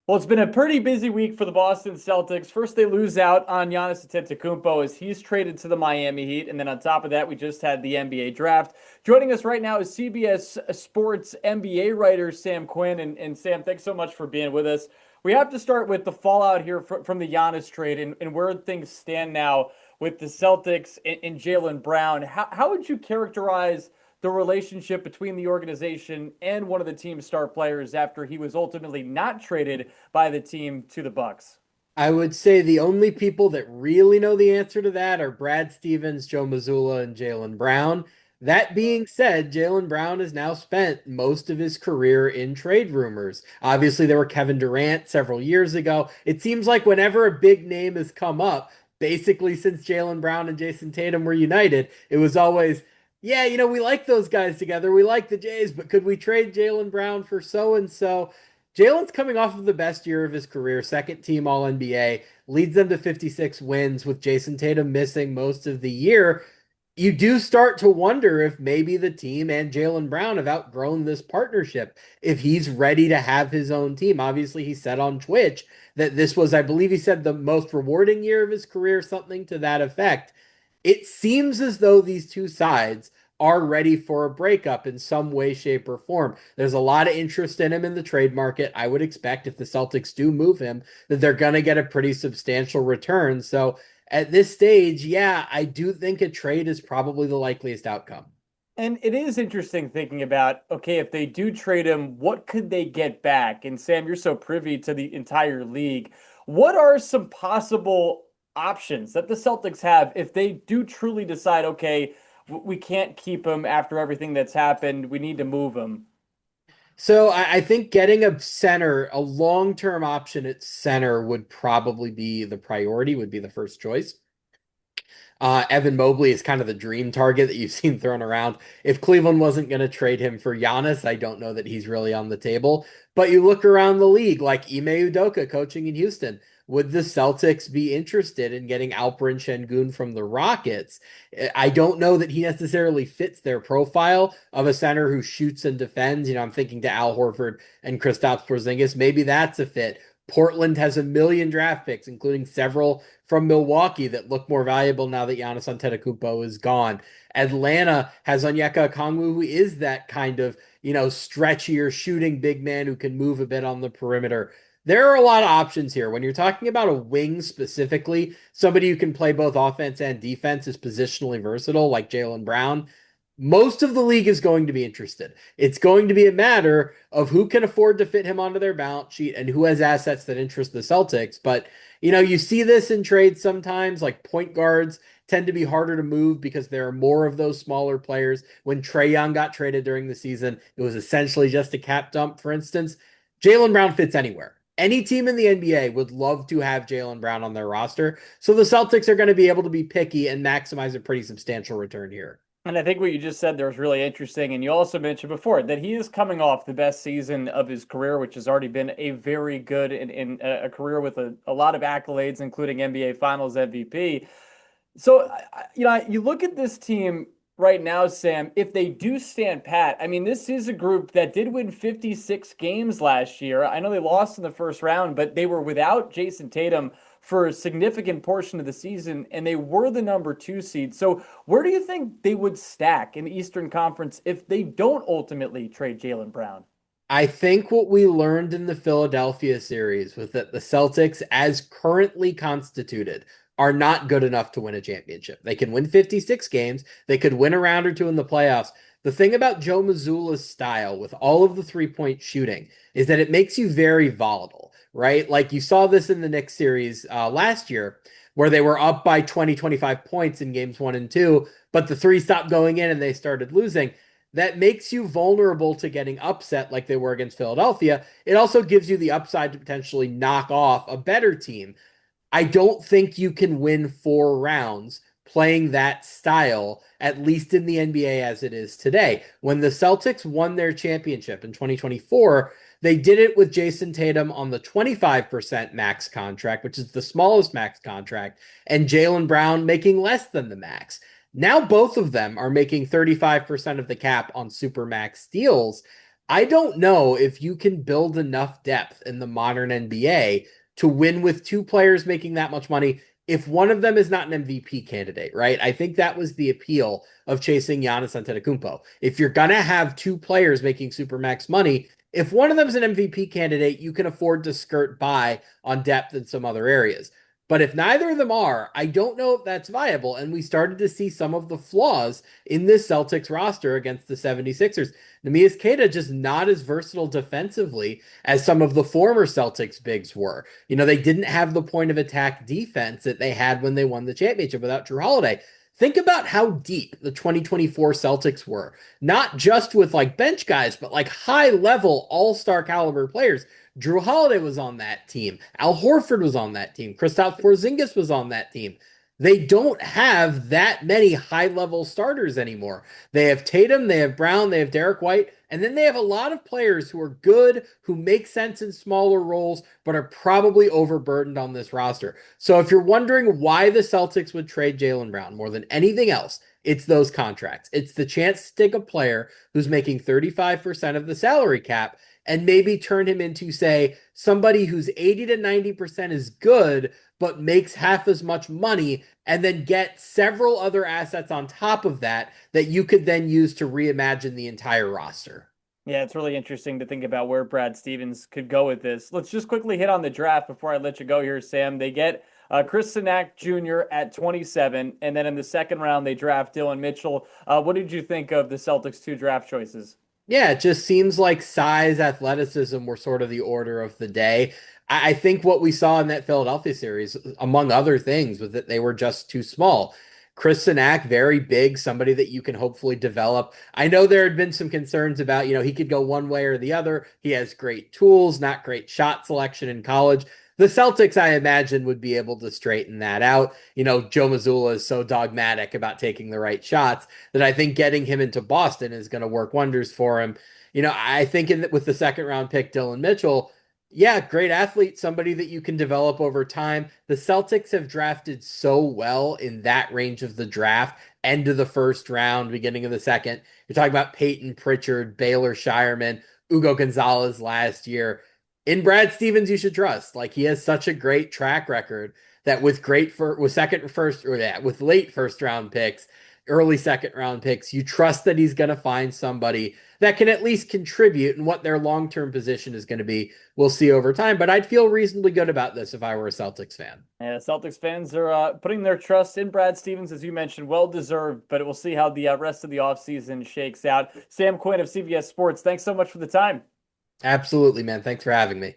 Well, it's been a pretty busy week for the Boston Celtics. First, they lose out on Giannis Antetokounmpo as he's traded to the Miami Heat, and then on top of that, we just had the NBA draft. Joining us right now is CBS Sports NBA writer Sam Quinn, and Sam, thanks so much for being with us. We have to start with the fallout here from the Giannis trade and where things stand now with the Celtics and Jaylen Brown. How would you characterize the relationship between the organization and one of the team's star players after he was ultimately not traded by the team to the Bucks? I would say the only people that really know the answer to that are Brad Stevens, Joe Mazzulla, and Jaylen Brown. That being said, Jaylen Brown has now spent most of his career in trade rumors. Obviously, there were Kevin Durant several years ago. It seems like whenever a big name has come up, basically since Jaylen Brown and Jason Tatum were united, it was always, yeah, we like those guys together. We like the Jays, but could we trade Jaylen Brown for so and so? Jaylen's coming off of the best year of his career, second team All NBA, leads them to 56 wins with Jason Tatum missing most of the year. You do start to wonder if maybe the team and Jaylen Brown have outgrown this partnership, if he's ready to have his own team. Obviously, he said on Twitch that this was, I believe he said, the most rewarding year of his career, something to that effect. It seems as though these two sides are ready for a breakup in some way, shape, or form. There's a lot of interest in him in the trade market. I would expect if the Celtics do move him, that they're going to get a pretty substantial return. So at this stage, yeah, I do think a trade is probably the likeliest outcome. And it is interesting thinking about, okay, if they do trade him, what could they get back? And Sam, you're so privy to the entire league. What are some possible options that the Celtics have if they do truly decide, okay, we can't keep him after everything that's happened. We need to move him. So I think getting a center, a long-term option at center would probably be the priority, would be the first choice. Evan Mobley is kind of the dream target that you've seen thrown around. If Cleveland wasn't going to trade him for Giannis, I don't know that he's really on the table. But you look around the league, like Ime Udoka coaching in Houston. Would the Celtics be interested in getting Alperen Şengün from the Rockets? I don't know that he necessarily fits their profile of a center who shoots and defends. I'm thinking to Al Horford and Kristaps Porzingis. Maybe that's a fit. Portland has a million draft picks, including several from Milwaukee that look more valuable now that Giannis Antetokounmpo is gone. Atlanta has Onyeka Okongwu, who is that kind of, stretchier shooting big man who can move a bit on the perimeter. There are a lot of options here. When you're talking about a wing specifically, somebody who can play both offense and defense is positionally versatile, like Jaylen Brown. Most of the league is going to be interested. It's going to be a matter of who can afford to fit him onto their balance sheet and who has assets that interest the Celtics. But, you see this in trades sometimes, like point guards tend to be harder to move because there are more of those smaller players. When Trae Young got traded during the season, it was essentially just a cap dump, for instance. Jaylen Brown fits anywhere. Any team in the NBA would love to have Jaylen Brown on their roster. So the Celtics are going to be able to be picky and maximize a pretty substantial return here. And I think what you just said there was really interesting. And you also mentioned before that he is coming off the best season of his career, which has already been a very good in a career with a lot of accolades, including NBA Finals MVP. So, you look at this team right now, Sam, if they do stand pat, I mean, this is a group that did win 56 games last year. I know they lost in the first round, but they were without Jason Tatum for a significant portion of the season, and they were the number two seed. So, where do you think they would stack in the Eastern Conference if they don't ultimately trade Jaylen Brown? I think what we learned in the Philadelphia series was that the Celtics, as currently constituted, are not good enough to win a championship. They can win 56 games, they could win a round or two in the playoffs. The thing about Joe Mazzulla's style with all of the three-point shooting is that it makes you very volatile, right? Like you saw this in the Knicks series last year, where they were up by 20, 25 points in games one and two, but the three stopped going in and they started losing. That makes you vulnerable to getting upset like they were against Philadelphia. It also gives you the upside to potentially knock off a better team. I don't think you can win 4 rounds playing that style, at least in the NBA as it is today. When the Celtics won their championship in 2024, they did it with Jason Tatum on the 25% max contract, which is the smallest max contract, and Jaylen Brown making less than the max. Now both of them are making 35% of the cap on super max deals. I don't know if you can build enough depth in the modern NBA to win with two players making that much money if one of them is not an MVP candidate, right? I think that was the appeal of chasing Giannis Antetokounmpo. If you're going to have two players making supermax money, if one of them is an MVP candidate, you can afford to skirt by on depth in some other areas. But if neither of them are, I don't know if that's viable. And we started to see some of the flaws in this Celtics roster against the 76ers. Neemias Queta just not as versatile defensively as some of the former Celtics bigs were. You know, they didn't have the point of attack defense that they had when they won the championship without Drew Holiday. Think about how deep the 2024 Celtics were, not just with like bench guys, but like high level all-star caliber players. Drew Holiday was on that team. Al Horford was on that team. Kristaps Porzingis was on that team. They don't have that many high level starters anymore. They have Tatum, they have Brown, they have Derek White, and then they have a lot of players who are good, who make sense in smaller roles, but are probably overburdened on this roster. So if you're wondering why the Celtics would trade Jaylen Brown more than anything else, it's those contracts. It's the chance to take a player who's making 35% of the salary cap and maybe turn him into, say, somebody who's 80 to 90% is good, but makes half as much money, and then get several other assets on top of that that you could then use to reimagine the entire roster. Yeah, it's really interesting to think about where Brad Stevens could go with this. Let's just quickly hit on the draft before I let you go here, Sam. They get Chris Sinak Jr. at 27, and then in the second round, they draft Dylan Mitchell. What did you think of the Celtics' two draft choices? Yeah, it just seems like size, athleticism were sort of the order of the day. I think what we saw in that Philadelphia series, among other things, was that they were just too small. Chris Sinak, very big, somebody that you can hopefully develop. I know there had been some concerns about, he could go one way or the other. He has great tools, not great shot selection in college. The Celtics, I imagine, would be able to straighten that out. Joe Mazzulla is so dogmatic about taking the right shots that I think getting him into Boston is going to work wonders for him. I think with the second round pick, Dylan Mitchell, yeah, great athlete, somebody that you can develop over time. The Celtics have drafted so well in that range of the draft, end of the first round, beginning of the second. You're talking about Peyton Pritchard, Baylor Shireman, Ugo Gonzalez last year. In Brad Stevens, you should trust. Like, he has such a great track record that with late first round picks, early second round picks, you trust that he's going to find somebody that can at least contribute, and what their long term position is going to be, we'll see over time. But I'd feel reasonably good about this if I were a Celtics fan. Yeah, Celtics fans are putting their trust in Brad Stevens, as you mentioned, well deserved, but we'll see how the rest of the offseason shakes out. Sam Quinn of CBS Sports, thanks so much for the time. Absolutely, man. Thanks for having me.